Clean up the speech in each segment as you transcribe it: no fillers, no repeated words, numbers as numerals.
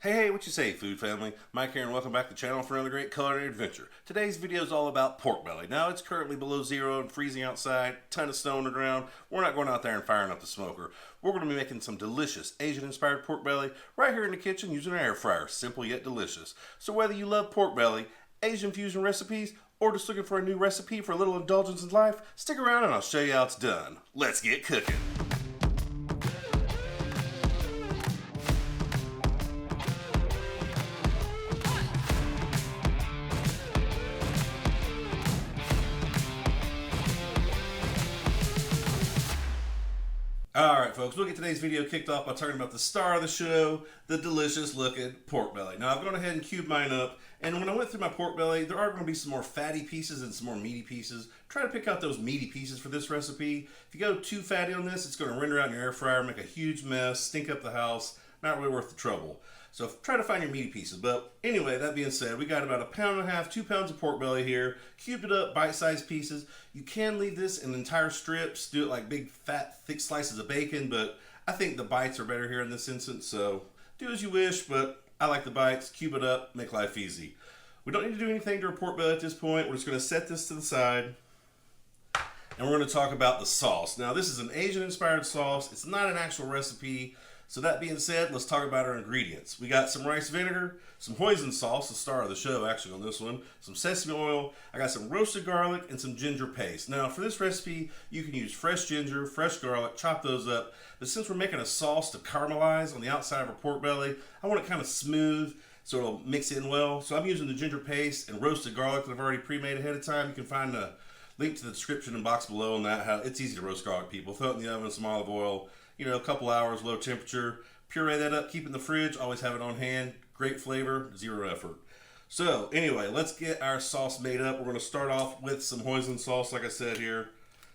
Hey, what you say, food family? Mike here and welcome back to the channel for another great culinary adventure. Today's video is all about pork belly. Now, it's currently below zero and freezing outside, ton of snow on the ground. We're not going out there and firing up the smoker. We're going to be making some delicious Asian-inspired pork belly right here in the kitchen using an air fryer. Simple yet delicious. So whether you love pork belly, Asian fusion recipes, or just looking for a new recipe for a little indulgence in life, stick around and I'll show you how it's done. Let's get cooking. Alright folks, we'll get today's video kicked off by talking about the star of the show, the delicious looking pork belly. Now I've gone ahead and cubed mine up, and when I went through my pork belly, there are going to be some more fatty pieces and some more meaty pieces. Try to pick out those meaty pieces for this recipe. If you go too fatty on this, it's going to render out in your air fryer, make a huge mess, stink up the house, not really worth the trouble. So try to find your meaty pieces. But anyway, that being said, we got about 1.5 pounds, 2 pounds of pork belly here. Cubed it up, bite-sized pieces. You can leave this in entire strips, do it like big, fat, thick slices of bacon, but I think the bites are better here in this instance, so do as you wish, but I like the bites. Cube it up, make life easy. We don't need to do anything to our pork belly at this point. We're just going to set this to the side, and we're going to talk about the sauce. Now, this is an Asian-inspired sauce. It's not an actual recipe. So that being said, let's talk about our ingredients. We got some rice vinegar, some hoisin sauce, the star of the show actually on this one, some sesame oil, I got some roasted garlic, and some ginger paste. Now for this recipe, you can use fresh ginger, fresh garlic, chop those up. But since we're making a sauce to caramelize on the outside of our pork belly, I want it kind of smooth so it'll mix in well. So I'm using the ginger paste and roasted garlic that I've already pre-made ahead of time. You can find a link to the description and box below on that. How it's easy to roast garlic, people. Throw it in the oven, some olive oil, a couple hours, low temperature. Puree that up, keep it in the fridge, always have it on hand. Great flavor, zero effort. So anyway, let's get our sauce made up. We're going to start off with some hoisin sauce, like I said here.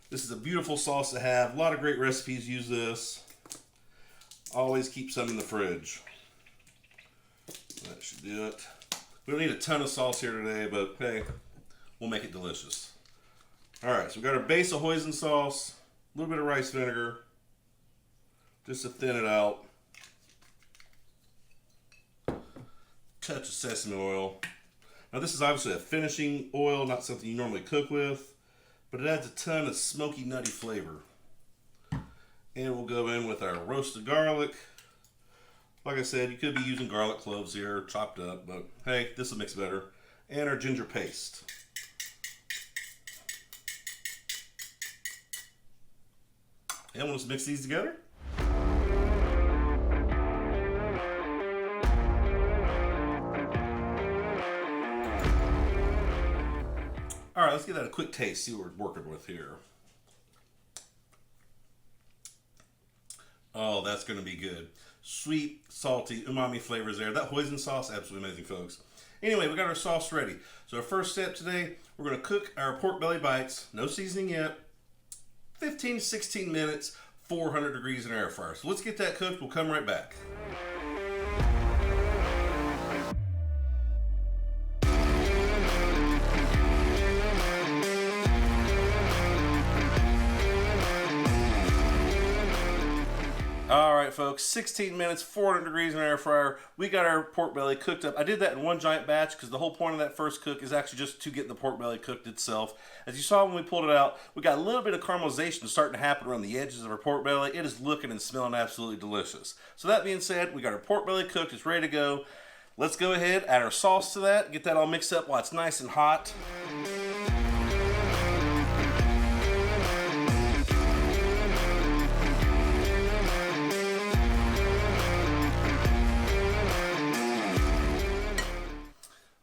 This is a beautiful sauce to have. A lot of great recipes use this. Always keep some in the fridge. That should do it. We don't need a ton of sauce here today, but hey, we'll make it delicious. Alright, so we got our base of hoisin sauce, a little bit of rice vinegar, just to thin it out. Touch of sesame oil. Now this is obviously a finishing oil, not something you normally cook with, but it adds a ton of smoky, nutty flavor. And we'll go in with our roasted garlic. Like I said, you could be using garlic cloves here, chopped up, but hey, this will mix better. And our ginger paste. And we'll just mix these together. Alright, let's give that a quick taste, see what we're working with here. Oh, that's going to be good. Sweet, salty, umami flavors there. That hoisin sauce, absolutely amazing, folks. Anyway, we got our sauce ready. So our first step today, we're going to cook our pork belly bites, no seasoning yet, 15 to 16 minutes, 400 degrees in air fryer. So let's get that cooked. We'll come right back. Alright folks, 16 minutes, 400 degrees in an air fryer. We got our pork belly cooked up. I did that in one giant batch because the whole point of that first cook is actually just to get the pork belly cooked itself. As you saw when we pulled it out, we got a little bit of caramelization starting to happen around the edges of our pork belly. It is looking and smelling absolutely delicious. So that being said, we got our pork belly cooked. It's ready to go. Let's go ahead, add our sauce to that, get that all mixed up while it's nice and hot.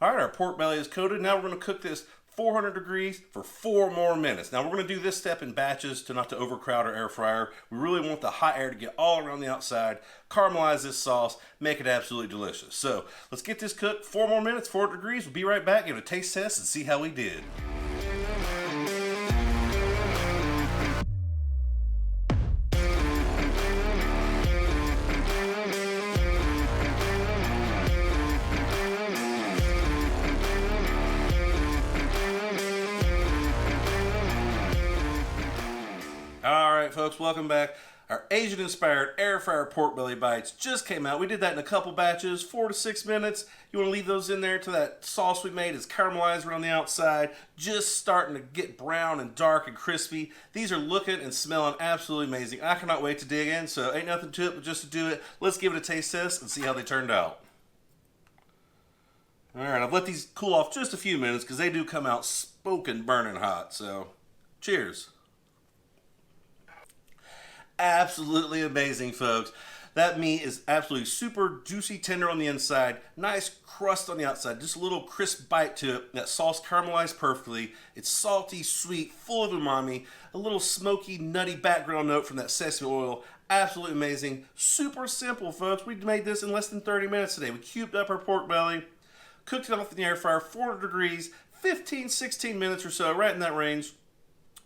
Alright, our pork belly is coated. Now we're going to cook this 400 degrees for 4 more minutes. Now we're going to do this step in batches to not to overcrowd our air fryer. We really want the hot air to get all around the outside, caramelize this sauce, make it absolutely delicious. So let's get this cooked 4 more minutes, 400 degrees. We'll be right back, give it a taste test, and see how we did. Alright folks, welcome back. Our Asian-inspired air fryer pork belly bites just came out. We did that in a couple batches, 4 to 6 minutes. You want to leave those in there till that sauce we made is caramelized around the outside, just starting to get brown and dark and crispy. These are looking and smelling absolutely amazing. I cannot wait to dig in, so ain't nothing to it but just to do it. Let's give it a taste test and see how they turned out. Alright, I've let these cool off just a few minutes because they do come out smoking burning hot, so cheers. Absolutely amazing, folks. That meat is absolutely super juicy, tender on the inside, nice crust on the outside, just a little crisp bite to it. That sauce caramelized perfectly. It's salty, sweet, full of umami, a little smoky, nutty background note from that sesame oil. Absolutely amazing. Super simple, folks. We made this in less than 30 minutes today. We cubed up our pork belly, cooked it off in the air fryer, 400 degrees, 15, 16 minutes or so, right in that range.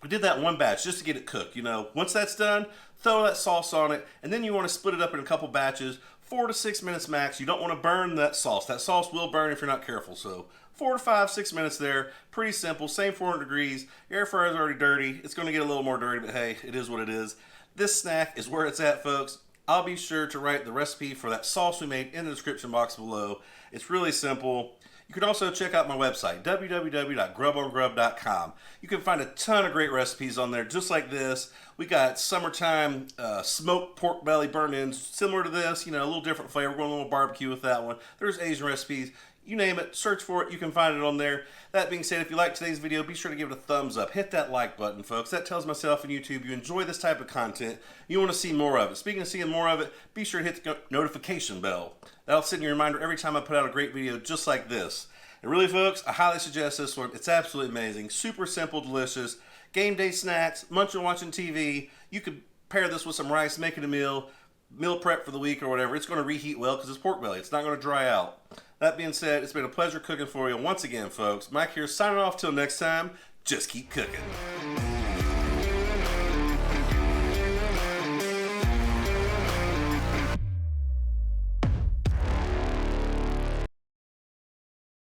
We did that one batch just to get it cooked. You know, once that's done, throw that sauce on it, and then you want to split it up in a couple batches, 4 to 6 minutes max. You don't want to burn that sauce. That sauce will burn if you're not careful. So 4 to 5, 6 minutes there. Pretty simple. Same 400 degrees. Air fryer is already dirty. It's going to get a little more dirty, but hey, it is what it is. This snack is where it's at, folks. I'll be sure to write the recipe for that sauce we made in the description box below. It's really simple. You can also check out my website, www.grubongrub.com. You can find a ton of great recipes on there, just like this. We got summertime smoked pork belly burnt-ins, similar to this, you know, a little different flavor. We're going a little barbecue with that one. There's Asian recipes. You name it, search for it, you can find it on there. That being said, if you like today's video, be sure to give it a thumbs up. Hit that like button, folks. That tells myself and YouTube you enjoy this type of content. You want to see more of it. Speaking of seeing more of it, be sure to hit the notification bell. That'll send you a reminder every time I put out a great video just like this. And really, folks, I highly suggest this one. It's absolutely amazing. Super simple, delicious. Game day snacks, munching, watching TV. You could pair this with some rice, make it a meal prep for the week or whatever. It's going to reheat well because it's pork belly. It's not going to dry out. That being said, it's been a pleasure cooking for you. Once again, folks, Mike here signing off till next time. Just keep cooking.